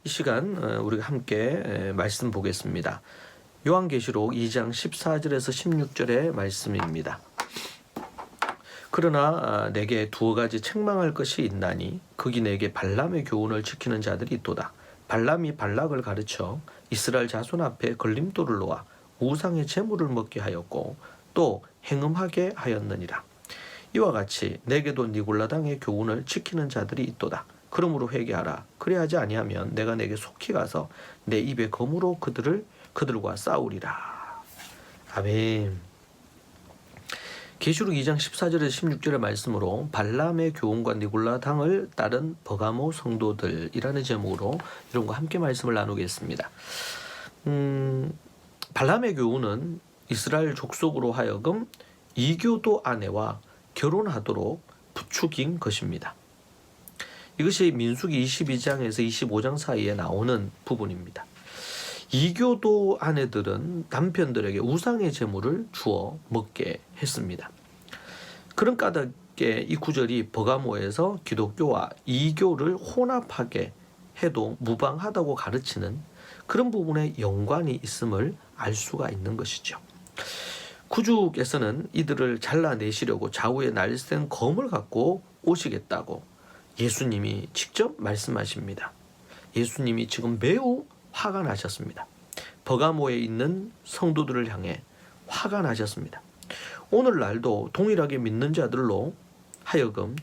이 시간 우리가 함께 말씀 보겠습니다. 요한계시록 2장 14절에서 16절의 말씀입니다. 그러나 내게 두어 가지 책망할 것이 있나니 거기 내게 발람의 교훈을 지키는 자들이 있도다. 발람이 발락을 가르쳐 이스라엘 자손 앞에 걸림돌을 놓아 우상의 제물을 먹게 하였고 또 행음하게 하였느니라. 이와 같이 내게도 니골라당의 교훈을 지키는 자들이 있도다. 그러므로 회개하라. 그래야지 아니하면 내가 내게 속히 가서 내 입에 검으로 그들과 싸우리라. 아멘. 계시록 2장 14절에서 16절의 말씀으로 발람의 교훈과 니골라당을 따른 버가모 성도들이라는 제목으로 여러분과 함께 말씀을 나누겠습니다. 발람의 교훈은 이스라엘 족속으로 하여금 이교도 아내와 결혼하도록 부추긴 것입니다. 이것이 민수기 22장에서 25장 사이에 나오는 부분입니다. 이교도 아내들은 남편들에게 우상의 제물을 주어 먹게 했습니다. 그런 까닭에 이 구절이 버가모에서 기독교와 이교를 혼합하게 해도 무방하다고 가르치는 그런 부분에 연관이 있음을 알 수가 있는 것이죠. 구주께서는 이들을 잘라내시려고 좌우에 날쌘 검을 갖고 오시겠다고 예수님이 직접 말씀하십니다. 예수님이 지금 매우 화가 나셨습니다. 버가모에 있는 성도들을 향해 화가 나셨습니다. 오늘날도 동일하게 믿는 자들로 하여금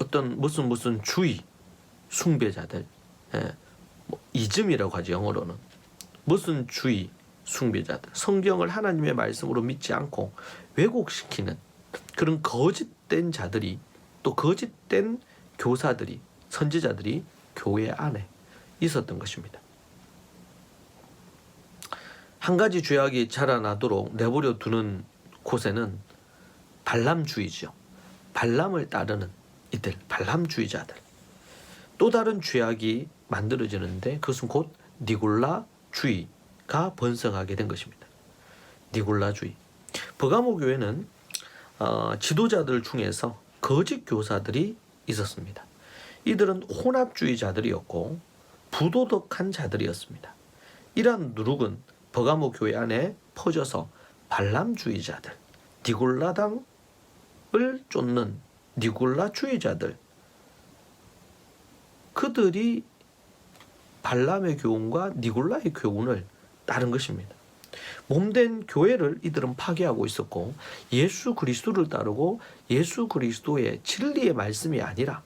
어떤 무슨 주의 숭배자들, 이즘이라고 하죠. 영어로는 무슨 주의 숭배자들, 성경을 하나님의 말씀으로 믿지 않고 왜곡시키는 그런 거짓된 자들이, 또 거짓된 교사들이, 선지자들이 교회 안에 있었던 것입니다. 한 가지 죄악이 자라나도록 내버려 두는 곳에는 발람주의죠. 발람을 따르는 이들, 발람주의자들. 또 다른 죄악이 만들어지는데 그것은 곧 니골라주의가 번성하게 된 것입니다. 니골라주의. 버가모 교회는 지도자들 중에서 거짓 교사들이 있었습니다. 이들은 혼합주의자들이었고 부도덕한 자들이었습니다. 이러한 누룩은 버가모 교회 안에 퍼져서 발람주의자들, 니골라당을 쫓는 니골라주의자들, 그들이 발람의 교훈과 니골라의 교훈을 따른 것입니다. 몸된 교회를 이들은 파괴하고 있었고 예수 그리스도를 따르고 예수 그리스도의 진리의 말씀이 아니라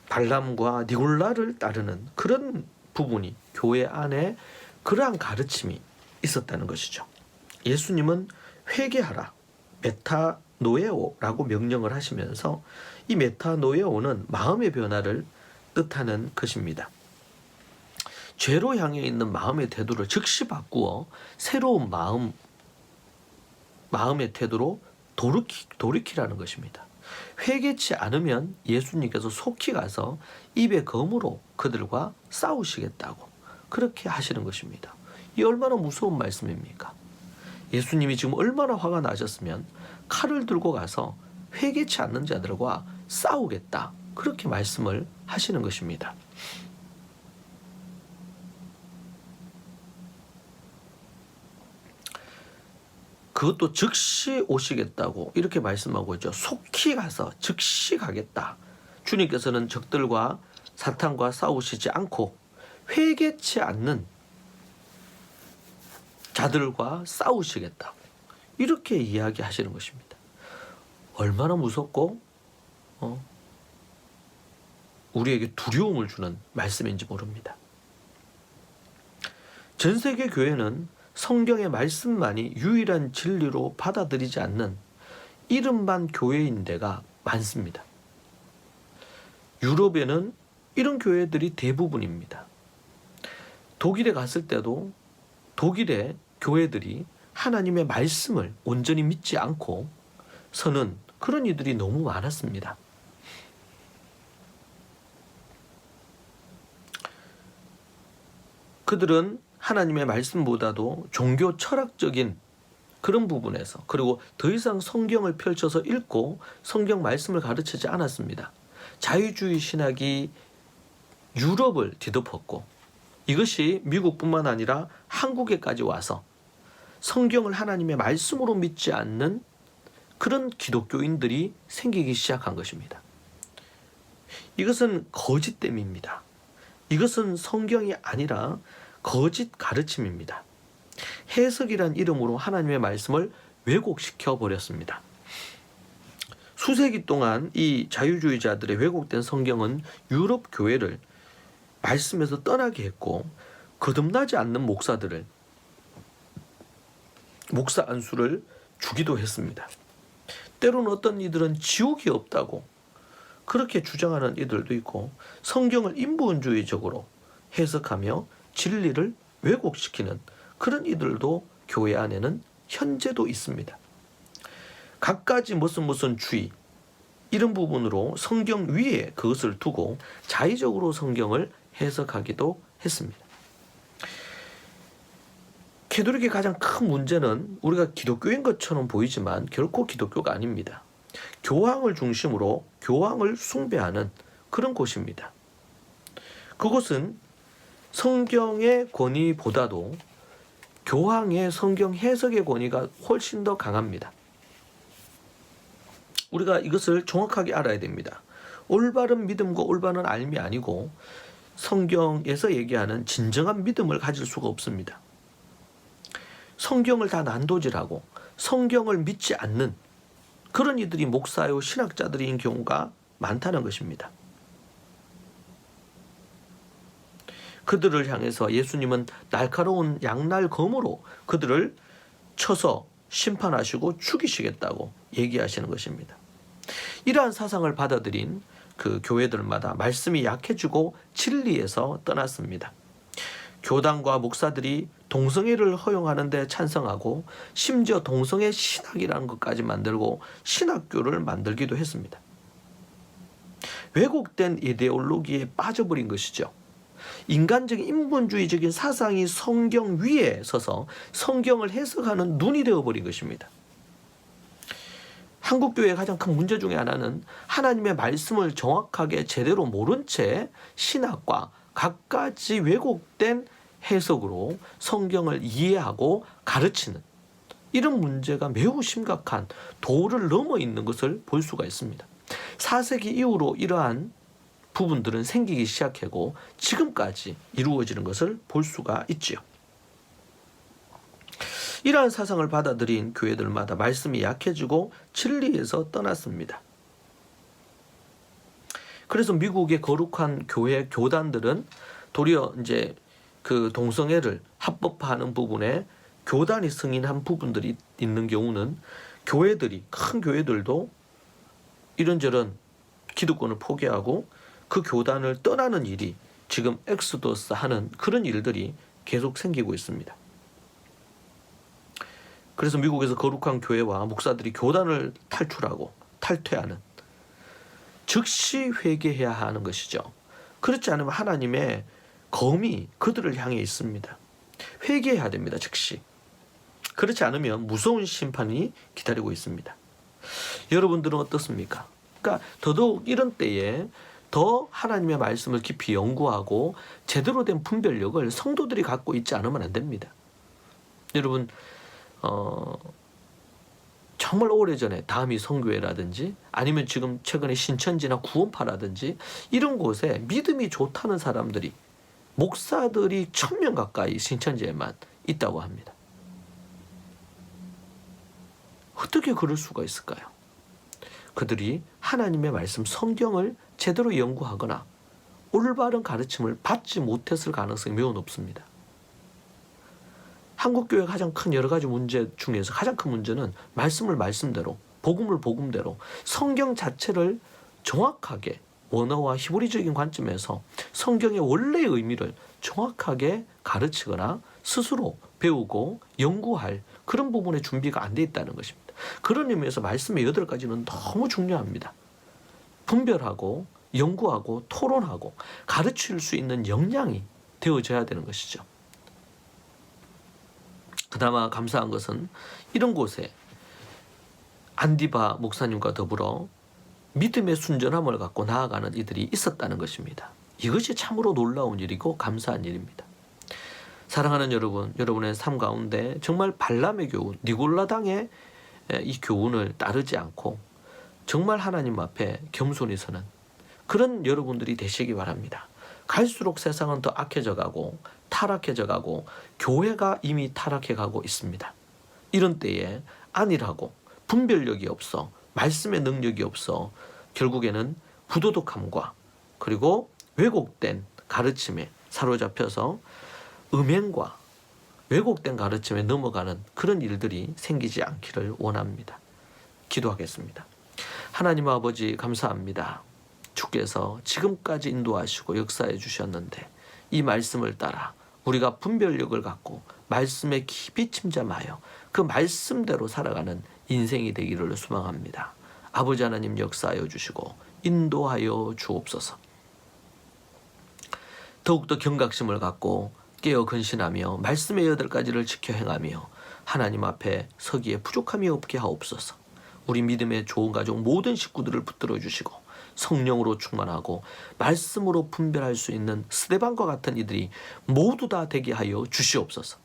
발람과 니골라를 따르는 그런 부분이 교회 안에 그러한 가르침이 있었다는 것이죠. 예수님은 회개하라, 메타노에오라고 명령을 하시면서 이 메타노에오는 마음의 변화를 뜻하는 것입니다. 죄로 향해 있는 마음의 태도를 즉시 바꾸어 새로운 마음의 태도로 돌이키라는 것입니다. 회개치 않으면 예수님께서 속히 가서 입에 검으로 그들과 싸우시겠다고 그렇게 하시는 것입니다. 이 얼마나 무서운 말씀입니까? 예수님이 지금 얼마나 화가 나셨으면 칼을 들고 가서 회개치 않는 자들과 싸우겠다 그렇게 말씀을 하시는 것입니다. 그것도 즉시 오시겠다고 이렇게 말씀하고 있죠. 속히 가서 즉시 가겠다. 주님께서는 적들과 사탄과 싸우시지 않고 회개치 않는 자들과 싸우시겠다고 이렇게 이야기하시는 것입니다. 얼마나 무섭고 우리에게 두려움을 주는 말씀인지 모릅니다. 전 세계 교회는 성경의 말씀만이 유일한 진리로 받아들이지 않는 이름만 교회인 데가 많습니다. 유럽에는 이런 교회들이 대부분입니다. 독일에 갔을 때도 독일의 교회들이 하나님의 말씀을 온전히 믿지 않고 서는 그런 이들이 너무 많았습니다. 그들은 하나님의 말씀보다도 종교 철학적인 그런 부분에서, 그리고 더 이상 성경을 펼쳐서 읽고 성경 말씀을 가르치지 않았습니다. 자유주의 신학이 유럽을 뒤덮었고 이것이 미국뿐만 아니라 한국에까지 와서 성경을 하나님의 말씀으로 믿지 않는 그런 기독교인들이 생기기 시작한 것입니다. 이것은 거짓됨입니다. 이것은 성경이 아니라 거짓 가르침입니다. 해석이란 이름으로 하나님의 말씀을 왜곡시켜 버렸습니다. 수세기 동안 이 자유주의자들의 왜곡된 성경은 유럽 교회를 말씀에서 떠나게 했고 거듭나지 않는 목사들을 목사 안수를 주기도 했습니다. 때로는 어떤 이들은 지옥이 없다고 그렇게 주장하는 이들도 있고 성경을 인본주의적으로 해석하며 진리를 왜곡시키는 그런 이들도 교회 안에는 현재도 있습니다. 갖가지 무슨 주의 이런 부분으로 성경 위에 그것을 두고 자의적으로 성경을 해석하기도 했습니다. 캐톨릭의 가장 큰 문제는 우리가 기독교인 것처럼 보이지만 결코 기독교가 아닙니다. 교황을 중심으로 교황을 숭배하는 그런 곳입니다. 그곳은 성경의 권위보다도 교황의 성경 해석의 권위가 훨씬 더 강합니다. 우리가 이것을 정확하게 알아야 됩니다. 올바른 믿음과 올바른 알미 아니고 성경에서 얘기하는 진정한 믿음을 가질 수가 없습니다. 성경을 다 난도질하고 성경을 믿지 않는 그런 이들이 목사요 신학자들인 경우가 많다는 것입니다. 그들을 향해서 예수님은 날카로운 양날 검으로 그들을 쳐서 심판하시고 죽이시겠다고 얘기하시는 것입니다. 이러한 사상을 받아들인 그 교회들마다 말씀이 약해지고 진리에서 떠났습니다. 교단과 목사들이 동성애를 허용하는 데 찬성하고 심지어 동성애 신학이라는 것까지 만들고 신학교를 만들기도 했습니다. 왜곡된 이데올로기에 빠져버린 것이죠. 인간적인 인본주의적인 사상이 성경 위에 서서 성경을 해석하는 눈이 되어버린 것입니다. 한국교회의 가장 큰 문제 중에 하나는 하나님의 말씀을 정확하게 제대로 모른 채 신학과 갖가지 왜곡된 해석으로 성경을 이해하고 가르치는 이런 문제가 매우 심각한 도를 넘어 있는 것을 볼 수가 있습니다. 4세기 이후로 이러한 부분들은 생기기 시작하고 지금까지 이루어지는 것을 볼 수가 있지요. 이러한 사상을 받아들인 교회들마다 말씀이 약해지고 진리에서 떠났습니다. 그래서 미국의 거룩한 교회 교단들은 도리어 이제 그 동성애를 합법화하는 부분에 교단이 승인한 부분들이 있는 경우는 교회들이 큰 교회들도 이런저런 기득권을 포기하고 그 교단을 떠나는 일이 지금 엑소더스 하는 그런 일들이 계속 생기고 있습니다. 그래서 미국에서 거룩한 교회와 목사들이 교단을 탈출하고 탈퇴하는 즉시 회개해야 하는 것이죠. 그렇지 않으면 하나님의 검이 그들을 향해 있습니다. 회개해야 됩니다. 즉시. 그렇지 않으면 무서운 심판이 기다리고 있습니다. 여러분들은 어떻습니까? 그러니까 더더욱 이런 때에 더 하나님의 말씀을 깊이 연구하고 제대로 된 분별력을 성도들이 갖고 있지 않으면 안 됩니다. 여러분 정말 오래전에 다음이 성교회라든지 아니면 지금 최근에 신천지나 구원파라든지 이런 곳에 믿음이 좋다는 사람들이 목사들이 1000명 가까이 신천지에만 있다고 합니다. 어떻게 그럴 수가 있을까요? 그들이 하나님의 말씀 성경을 제대로 연구하거나 올바른 가르침을 받지 못했을 가능성이 매우 높습니다. 한국교회가 가장 큰 여러 가지 문제 중에서 가장 큰 문제는 말씀을 말씀대로 복음을 복음대로 성경 자체를 정확하게 원어와 히브리적인 관점에서 성경의 원래의 의미를 정확하게 가르치거나 스스로 배우고 연구할 그런 부분의 준비가 안 돼 있다는 것입니다. 그런 의미에서 말씀의 8가지는 너무 중요합니다. 분별하고 연구하고 토론하고 가르칠 수 있는 역량이 되어져야 되는 것이죠. 그나마 감사한 것은 이런 곳에 안디바 목사님과 더불어 믿음의 순전함을 갖고 나아가는 이들이 있었다는 것입니다. 이것이 참으로 놀라운 일이고 감사한 일입니다. 사랑하는 여러분, 여러분의 삶 가운데 정말 발람의 교훈, 니골라당의 이 교훈을 따르지 않고 정말 하나님 앞에 겸손히 서는 그런 여러분들이 되시기 바랍니다. 갈수록 세상은 더 악해져 가고 타락해져 가고 교회가 이미 타락해 가고 있습니다. 이런 때에 안일하고 분별력이 없어 말씀의 능력이 없어 결국에는 부도덕함과 그리고 왜곡된 가르침에 사로잡혀서 음행과 왜곡된 가르침에 넘어가는 그런 일들이 생기지 않기를 원합니다. 기도하겠습니다. 하나님 아버지 감사합니다. 주께서 지금까지 인도하시고 역사해 주셨는데 이 말씀을 따라 우리가 분별력을 갖고 말씀에 깊이 침잠하여 그 말씀대로 살아가는 인생이 되기를 소망합니다. 아버지 하나님 역사하여 주시고 인도하여 주옵소서. 더욱더 경각심을 갖고 깨어 근신하며 말씀의 8가지를 지켜 행하며 하나님 앞에 서기에 부족함이 없게 하옵소서. 우리 믿음의 좋은 가족 모든 식구들을 붙들어 주시고 성령으로 충만하고 말씀으로 분별할 수 있는 스데반과 같은 이들이 모두 다 되게 하여 주시옵소서.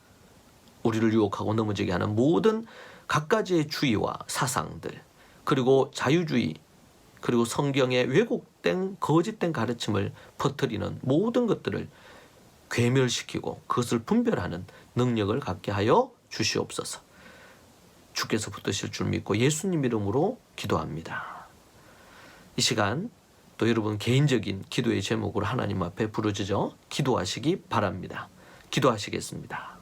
우리를 유혹하고 넘어지게 하는 모든 갖가지의 주의와 사상들 그리고 자유주의 그리고 성경의 왜곡된 거짓된 가르침을 퍼뜨리는 모든 것들을 괴멸시키고 그것을 분별하는 능력을 갖게 하여 주시옵소서. 주께서 붙드실 줄 믿고 예수님 이름으로 기도합니다. 이 시간 또 여러분 개인적인 기도의 제목으로 하나님 앞에 부르짖어 기도하시기 바랍니다. 기도하시겠습니다.